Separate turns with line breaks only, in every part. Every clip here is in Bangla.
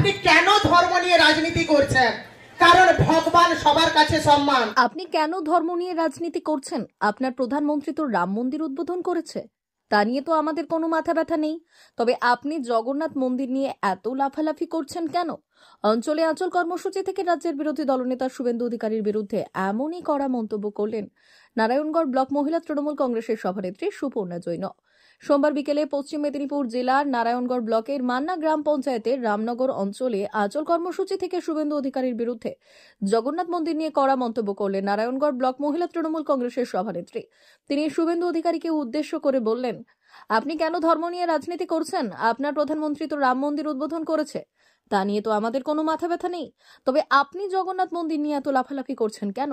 আপনি কেন ধর্ম নিয়ে রাজনীতি করছেন? কারণ ভগবান সবার কাছে সম্মান।
আপনি কেন ধর্ম নিয়ে রাজনীতি করছেন? আপনার প্রধানমন্ত্রী তো রাম মন্দির উদ্বোধন করেছে, তা নিয়ে তো আমাদের কোনো মাথা ব্যথা নেই। তবে আপনি জগন্নাথ মন্দির নিয়ে এত লাফালাফি করছেন কেন? অঞ্চলে আঁচল কর্মসূচি থেকে রাজ্যের বিরোধী দলনেতা শুভেন্দু অধিকারীর বিরুদ্ধে এমনই কড়া মন্তব্য করলেন নারায়ণগড় ব্লক মহিলা তৃণমূল কংগ্রেসের সভানেত্রী সুপর্ণা জৈন। সোমবার বিকেলে পশ্চিম মেদিনীপুর জেলার নারায়ণগড় ব্লকের মান্না গ্রাম পঞ্চায়েতের রামনগর অঞ্চলে আঁচল কর্মসূচি থেকে শুভেন্দু অধিকারীর বিরুদ্ধে জগন্নাথ মন্দির নিয়ে কড়া মন্তব্য করলেন নারায়ণগড় ব্লক মহিলা তৃণমূল কংগ্রেসের সভানেত্রী। তিনি শুভেন্দু অধিকারীকে উদ্দেশ্য করে বললেন, আপনি কেন ধর্ম নিয়ে রাজনীতি করছেন? আপনার প্রধানমন্ত্রী তো রাম মন্দির উদ্বোধন করেছে, তা নিয়ে তো আমাদের কোনো মাথা ব্যথা নেই। তবে আপনি জগন্নাথ মন্দির নিয়ে এত লাফালাফি করছেন কেন?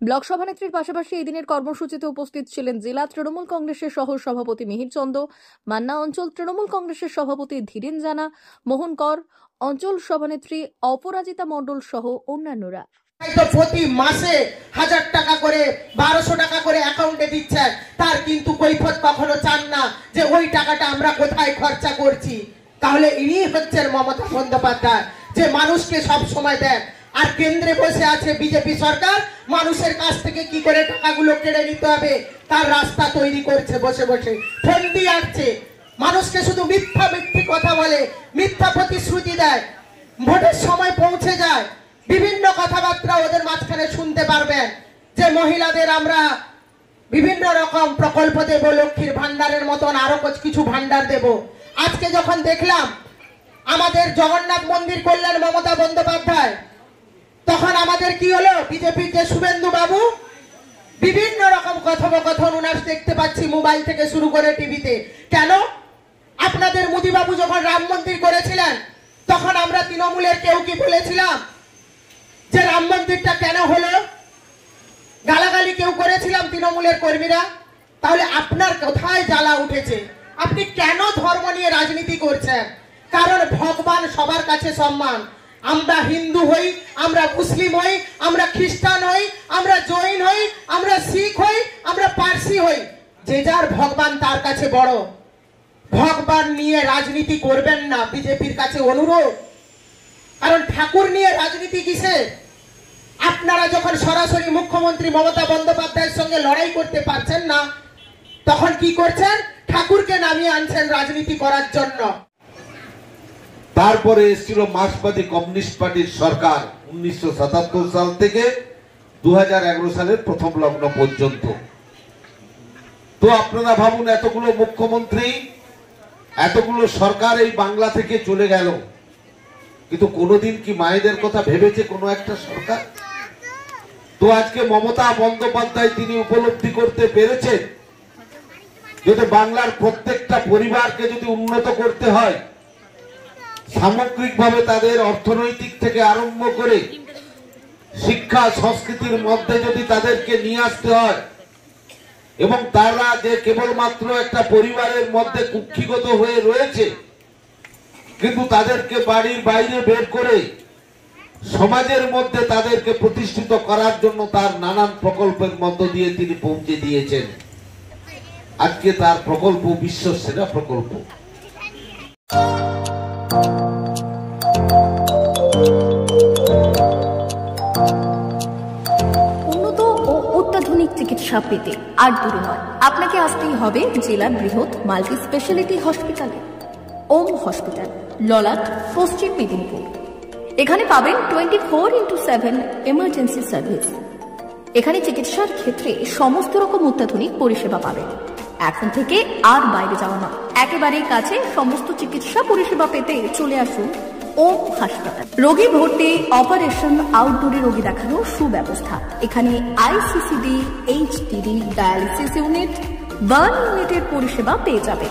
ব্লক সভানেত্রীর পাশাপাশি এই দিনের কর্মসূচিতে উপস্থিত ছিলেন জেলা তৃণমূল কংগ্রেসের সহ সভাপতি মিহির চন্দ, মান্না অঞ্চল তৃণমূল কংগ্রেসের সভাপতি ধীরেন জানা, মোহন কর, অঞ্চল সভানেত্রী অপরাজিতা মণ্ডল সহ অন্যান্যরা।
প্রতি মাসে 1000 টাকা করে 1200 টাকা করে অ্যাকাউন্টে দিচ্ছেন, তার কিন্তু কৈফিয়ত কখনো চান না যে ওই টাকাটা আমরা কোথায় খরচা করছি। তাহলে ইনি হচ্ছেন মমতা বন্দ্যোপাধ্যায়, যে মানুষকে সব সময় দেন। আর কেন্দ্রে বসে আছে বিজেপি সরকার, মানুষের কাছ থেকে কি করে টাকাগুলো কেড়ে নিতে হবে তার রাস্তা তৈরি করছে বসে বসে, ফন্দি আঁটছে, মানুষকে শুধু মিথ্যি কথা বলে, মিথ্যা প্রতিশ্রুতি দেয়। ভোটের সময় পৌঁছে যায়, বিভিন্ন কথাবার্তা ওদের মাঝখানে শুনতে পারবেন যে মহিলাদের আমরা বিভিন্ন রকম প্রকল্প দেব, লক্ষ্মীর ভান্ডারের মতন আরো কিছু ভান্ডার দেব। আজকে যখন দেখলাম আমাদের জগন্নাথ মন্দির করলেন মমতা বন্দ্যোপাধ্যায়, তখন আমাদের কি হলো? বিজেপির যে শুভেন্দু বাবু, বিভিন্ন রকম কথোপকথন উনার দেখতে পাচ্ছি মোবাইল থেকে শুরু করে টিভিতে। কেন? আপনাদের মোদী বাবু যখন রাম মন্দির করেছিলেন, তখন আমরা তৃণমূলের কেউ কি বলেছিলাম যে রাম মন্দিরটা কেন হলো? গালাগালি কেউ করেছিলাম তৃণমূলের কর্মীরা? তাহলে আপনার কোথায় জ্বালা উঠেছে? আপনি কেন ধর্ম নিয়ে রাজনীতি করছেন? কারণ ভগবান সবার কাছে সম্মান। আমরা হিন্দু হই, আমরা মুসলিম হই, আমরা খ্রিস্টান হই, আমরা জৈন হই, আমরা শিখ হই, আমরা পারসি হই, যে যার ভগবান তার কাছে বড়। ভগবান নিয়ে রাজনীতি করবেন না, বিজেপির কাছে অনুরোধ। কারণ ঠাকুর নিয়ে রাজনীতি কিসের? আপনারা যখন সরাসরি মুখ্যমন্ত্রী মমতা বন্দ্যোপাধ্যায়ের সঙ্গে লড়াই করতে পারছেন না, তখন কি করছেন? ঠাকুরকে নামিয়ে আনছেন রাজনীতি করার জন্য।
তারপরে এসেছিল মার্ক্সবাদী কমিউনিস্ট পার্টির সরকার 1977 সাল থেকে 2011 সালের প্রথম লগ্ন পর্যন্ত। তো আপনারা ভাবুন, এতগুলো মুখ্যমন্ত্রী, এতগুলো সরকার এই বাংলা থেকে চলে গেল, কিন্তু কোনোদিন কি মায়েদের কথা ভেবেছে কোনো একটা সরকার? তো আজকে মমতা বন্দ্যোপাধ্যায় তিনি উপলব্ধি করতে পেরেছেন যদি বাংলার প্রত্যেকটা পরিবারকে যদি উন্নত করতে হয়, সামগ্রিকভাবে তাদের অর্থনৈতিক থেকে আরম্ভ করে শিক্ষা সংস্কৃতির মধ্যে যদি তাদেরকে নিয়ে আসতে হয়, এবং তারা যে কেবলমাত্র একটা পরিবারের মধ্যে কুক্ষিগত হয়ে রয়েছে, কিন্তু তাদেরকে বাড়ির বাইরে বের করে সমাজের মধ্যে তাদেরকে প্রতিষ্ঠিত করার জন্য তার নানান প্রকল্পের মধ্য দিয়ে তিনি পৌঁছে দিয়েছেন। আজকে তার প্রকল্প বিশ্ব সেরা প্রকল্প।
উন্নত ও অত্যাধুনিক চিকিৎসা পেতে আর দূরে নয়, আপনাকে আসতেই হবে জেলার বৃহৎ মাল্টি স্পেশালিটি হসপিটালে, ওম হসপিটাল, ললাট, পশ্চিম মেদিনীপুর। এখানে পাবেন 24x7 এমার্জেন্সি সার্ভিস। এখানে চিকিৎসার ক্ষেত্রে সমস্ত রকম অত্যাধুনিক পরিষেবা পাবেন। এখন থেকে আর বাইরে যাওয়া নয়, একেবারেই কাছে সমস্ত চিকিৎসা পরিষেবা পেতে চলে আসুন ওম হাসপাতাল। রোগী ভর্তি, অপারেশন, আউটডোরে রোগী দেখানোর সুব্যবস্থা। এখানে ICCD, HDD, dialysis unit, burn ইউনিটের পরিষেবা পেয়ে যাবে।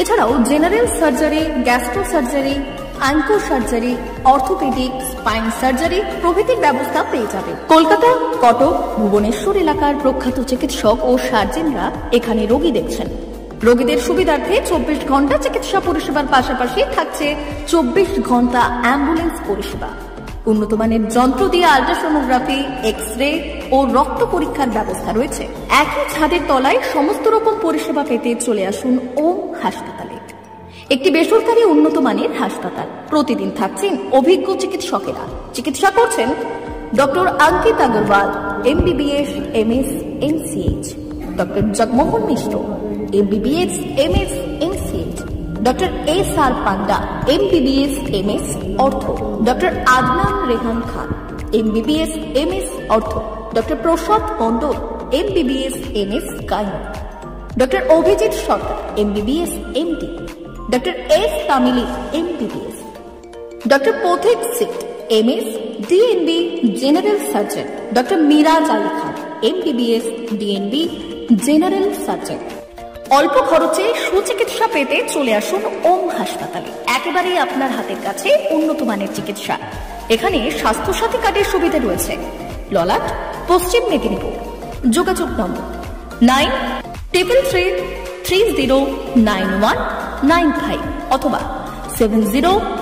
এছাড়াও general surgery, gastro surgery, onco surgery, orthopaedic, spine surgery প্রভৃতির ব্যবস্থা পেয়ে যাবে। কলকাতা, কটক, ভুবনেশ্বর এলাকার প্রখ্যাত চিকিৎসক ও সার্জেনরা এখানে রোগী দেখছেন। রোগীদের সুবিধার্থে 24 ঘন্টা চিকিৎসা পরিষেবার পাশাপাশি থাকছে 24 ঘন্টা অ্যাম্বুলেন্স পরিষেবা। উন্নত মানের যন্ত্র দিয়ে আল্ট্রাসোনোগ্রাফি, এক্স-রে ও রক্ত পরীক্ষার ব্যবস্থা রয়েছে। একই ছাদের তলায় সমস্ত রকম পরিষেবা পেতে চলে আসুন ওম হাসপাতালে। একটি বেসরকারি উন্নত মানের হাসপাতাল। প্রতিদিন থাকছেন অভিজ্ঞ চিকিৎসকেরা। চিকিৎসা করছেন doctor Ankit Agarwal, MBBS, MS, MCH, doctor Jagmohan Mishra, MBBS, MS, MCH, doctor SR Panda, MBBS, MS, ortho, doctor Adnan Rehan Khan, MBBS, MS, ortho, doctor Prasad Mondal, MBBS, MS, gynae, doctor Abhijit Sarkar, MBBS, MD, doctor S তামিলি, MBBS, ডক্টর পথিক সিট, MS, DNB, general surgeon, doctor Miraj Ali Khan, MBBS, DNB, general surgeon. অল্প খরচে সুচিকিৎসা পেতে চলে আসুন ওম হাসপাতালে। একেবারেই আপনার হাতের কাছে উন্নত মানের চিকিৎসা। এখানে স্বাস্থ্যসাথী কার্ডের সুবিধা রয়েছে। ললাট, পশ্চিম মেদিনীপুর। যোগাযোগ নম্বর 9333309195 অথবা 70